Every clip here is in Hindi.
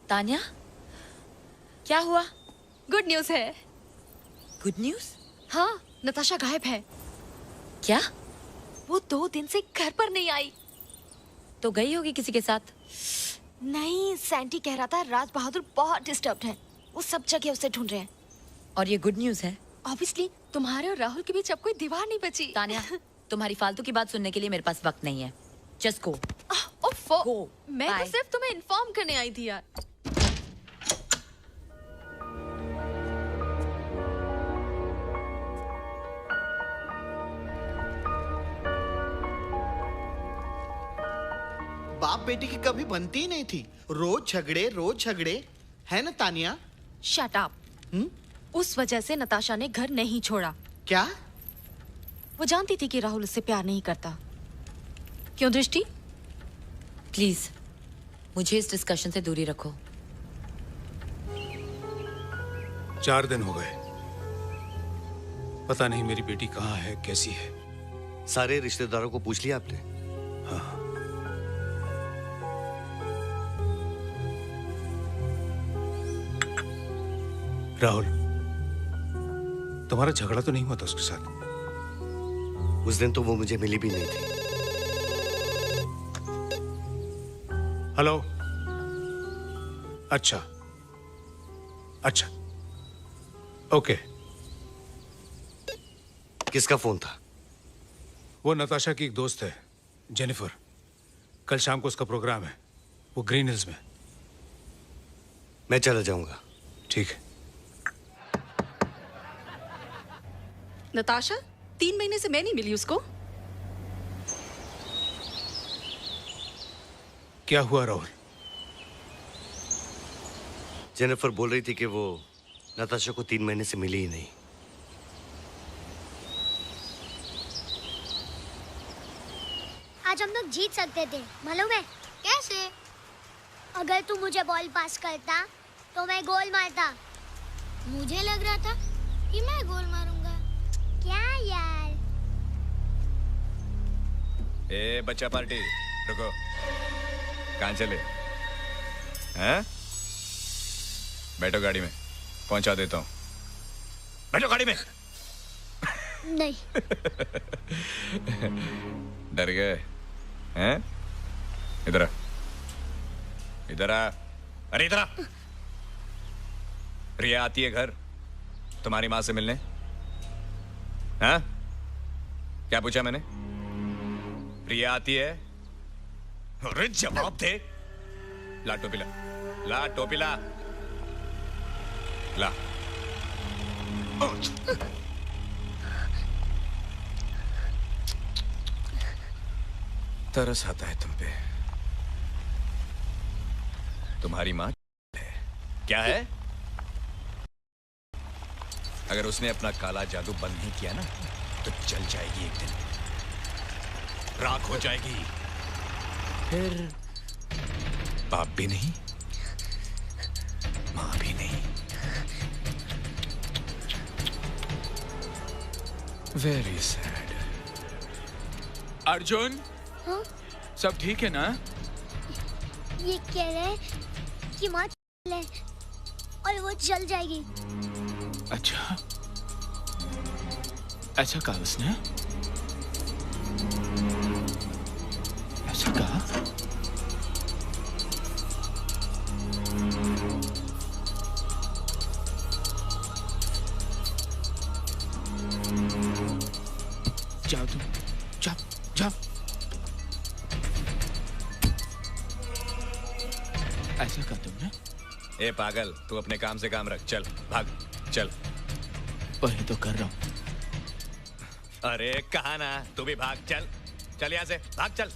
तान्या, क्या हुआ? गुड न्यूज़ है। Good news? हाँ, नताशा गायब है। क्या? वो 2 दिन से घर पर नहीं आई। तो गई होगी किसी के साथ। नहीं, सैंटी कह रहा था राज बहादुर बहुत डिस्टर्ब्ड है। वो सब जगह उसे ढूंढ रहे हैं। और ये गुड न्यूज है? ऑब्वियसली तुम्हारे और राहुल के बीच अब कोई दीवार नहीं बची। तान्या, तुम्हारी फालतू की बात सुनने के लिए मेरे पास वक्त नहीं है। Just go. ओफो, Go. मैं तो Bye. सिर्फ तुम्हें इन्फॉर्म करने आई थी यार। बाप बेटी की कभी बनती ही नहीं थी। रोज झगड़े है ना तानिया? Shut up. उस वजह से नताशा ने घर नहीं छोड़ा। क्या? वो जानती थी कि राहुल उससे प्यार नहीं करता। क्यों दृष्टि? प्लीज मुझे इस डिस्कशन से दूरी रखो। 4 दिन हो गए। पता नहीं मेरी बेटी कहाँ है, कैसी है। सारे रिश्तेदारों को पूछ लिया आपने? हाँ। राहुल, तुम्हारा झगड़ा तो नहीं हुआ था उसके साथ? उस दिन तो वो मुझे मिली भी नहीं थी। हेलो। अच्छा अच्छा, ओके। किसका फोन था? वो नताशा की एक दोस्त है, जेनिफर। कल शाम को उसका प्रोग्राम है, वो ग्रीन हिल्स में। मैं चला जाऊंगा। ठीक है। नताशा 3 महीने से मैं नहीं मिली उसको। क्या हुआ राहुल? जेनिफर बोल रही थी कि वो नताशा को 3 महीने से मिली ही नहीं। आज हम लोग जीत सकते थे, मालूम है? कैसे? अगर तू मुझे बॉल पास करता तो मैं गोल मारता। मुझे लग रहा था कि मैं गोल मारूंगा। क्या यार? ए बच्चा पार्टी, रुको। कहाँ चले? हैं? बैठो गाड़ी में, पहुंचा देता हूँ। बैठो गाड़ी में। नहीं। डर गए हैं? इधर आ, इधर आ। अरे इधर आ। प्रिया आती है घर तुम्हारी माँ से मिलने? हाँ? क्या पूछा मैंने? प्रिया आती है? अरे जवाब दे। ला टोपी ला, ला टोपी ला, ला। तरस आता है तुम पे। तुम्हारी माँ है क्या है? अगर उसने अपना काला जादू बंद नहीं किया ना तो जल जाएगी एक दिन, राख हो जाएगी। फिर बाप भी नहीं, माँ भी नहीं। Very sad. अर्जुन, हाँ? सब ठीक है ना? ये कह रहे हैं कि माँ है और वो जल जाएगी। अच्छा, ऐसा कहा उसने? ऐसा कहा? जाओ तुम, जाओ जाओ। ऐसा कहा तुमने? ए पागल, तू अपने काम से काम रख। चल भाग, चल। वही तो कर रहा हूँ। अरे कहा ना, तू भी भाग। चल चल, यहाँ से भाग, चल।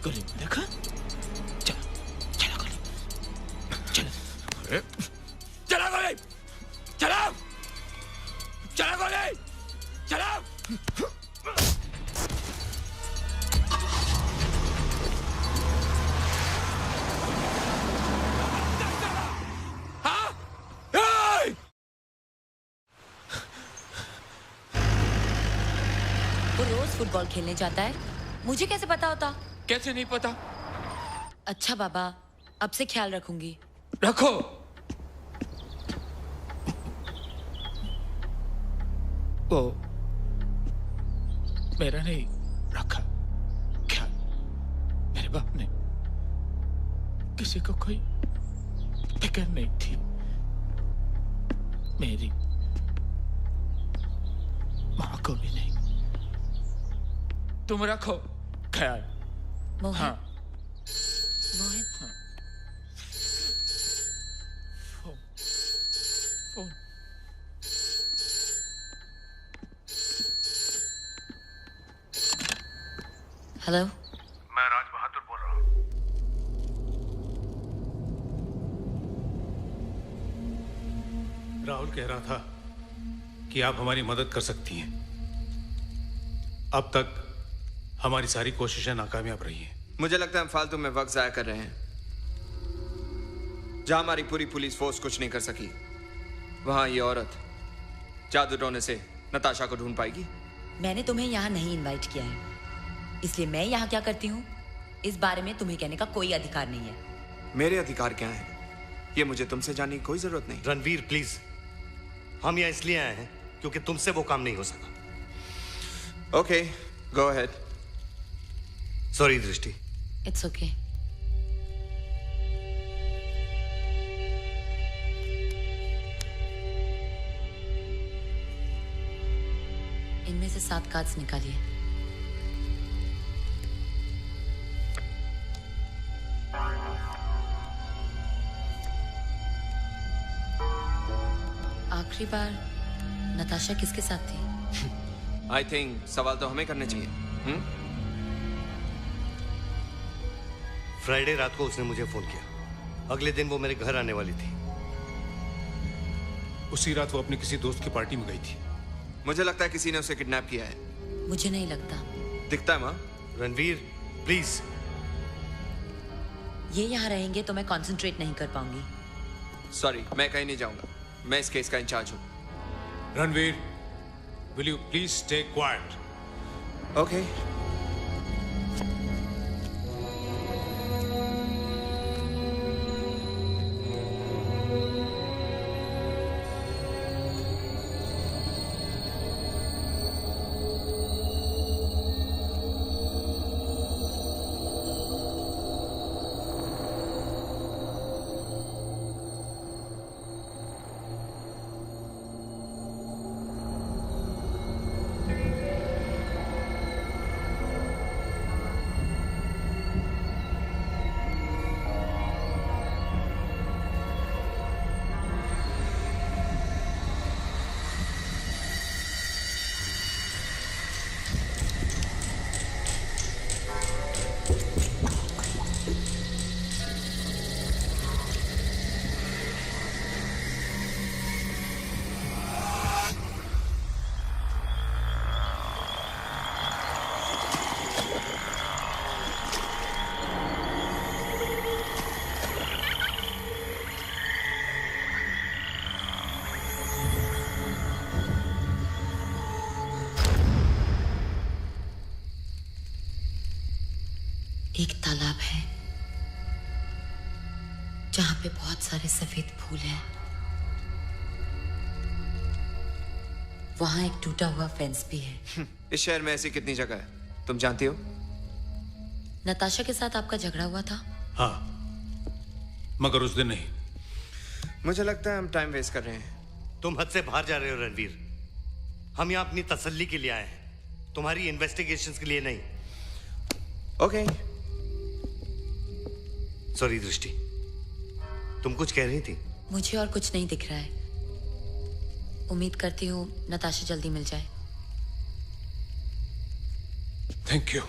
गली में देखा? चलो चलो गली, चलो। चला गोली, चला, चला गोली, चला। वो रोज फुटबॉल खेलने जाता है, मुझे कैसे पता होता? कैसे नहीं पता? अच्छा बाबा, अब से ख्याल रखूंगी। रखो। वो मेरा नहीं रखा ख्याल, मेरे बाप ने किसी को कोई फिक्र नहीं थी, मेरी माँ को भी नहीं। तुम रखो ख्याल। मोहित, हाँ। मोहित, फोन फोन हेलो। मैं राज बहादुर बोल रहा हूँ। राहुल कह रहा था कि आप हमारी मदद कर सकती हैं। अब तक हमारी सारी कोशिशें नाकामयाब रही हैं। मुझे लगता है हम फालतू में वक्त जाया कर रहे हैं। जहां हमारी पूरी पुलिस फोर्स कुछ नहीं कर सकी, वहां ये औरत जादू टोने से नताशा को ढूंढ पाएगी। मैंने तुम्हें यहाँ नहीं इनवाइट किया है, इसलिए मैं यहाँ क्या करती हूँ इस बारे में तुम्हें कहने का कोई अधिकार नहीं है। मेरे अधिकार क्या हैं? ये मुझे तुमसे जानने की कोई जरूरत नहीं। रणवीर प्लीज, हम यहाँ इसलिए आए हैं क्योंकि तुमसे वो काम नहीं हो सका। Okay, go ahead. सॉरी दृष्टि। It's okay. इनमें से 7 कार्ड्स निकालिए। आखिरी बार नताशा किसके साथ थी? आई थिंक सवाल तो हमें करने चाहिए। फ्राइडे रात को उसने मुझे फोन किया। अगले दिन वो मेरे घर आने वाली थी। उसी रात वो अपने किसी दोस्त की पार्टी में गई थी। मुझे लगता है किसी ने उसे किडनैप किया है। मुझे नहीं लगता। दिखता है माँ। रणवीर प्लीज। ये यहाँ रहेंगे तो मैं कंसंट्रेट नहीं कर पाऊंगी। सॉरी, मैं कहीं नहीं जाऊंगा। मैं इस केस का इंचार्ज हूँ। Ranveer, will you please stay quiet? Okay. एक तालाब है जहां पे बहुत सारे सफेद फूल हैं। वहां एक टूटा हुआ फेंस भी है। इस शहर में ऐसी कितनी जगह है, तुम जानती हो? नताशा के साथ आपका झगड़ा हुआ था? हाँ, मगर उस दिन नहीं। मुझे लगता है हम टाइम वेस्ट कर रहे हैं। तुम हद से बाहर जा रहे हो रणवीर। हम यहाँ अपनी तसल्ली के लिए आए हैं, तुम्हारी इन्वेस्टिगेशंस के लिए नहीं। ओके। सॉरी दृष्टि, तुम कुछ कह रही थी? मुझे और कुछ नहीं दिख रहा है। उम्मीद करती हूँ नताशा जल्दी मिल जाए। Thank you.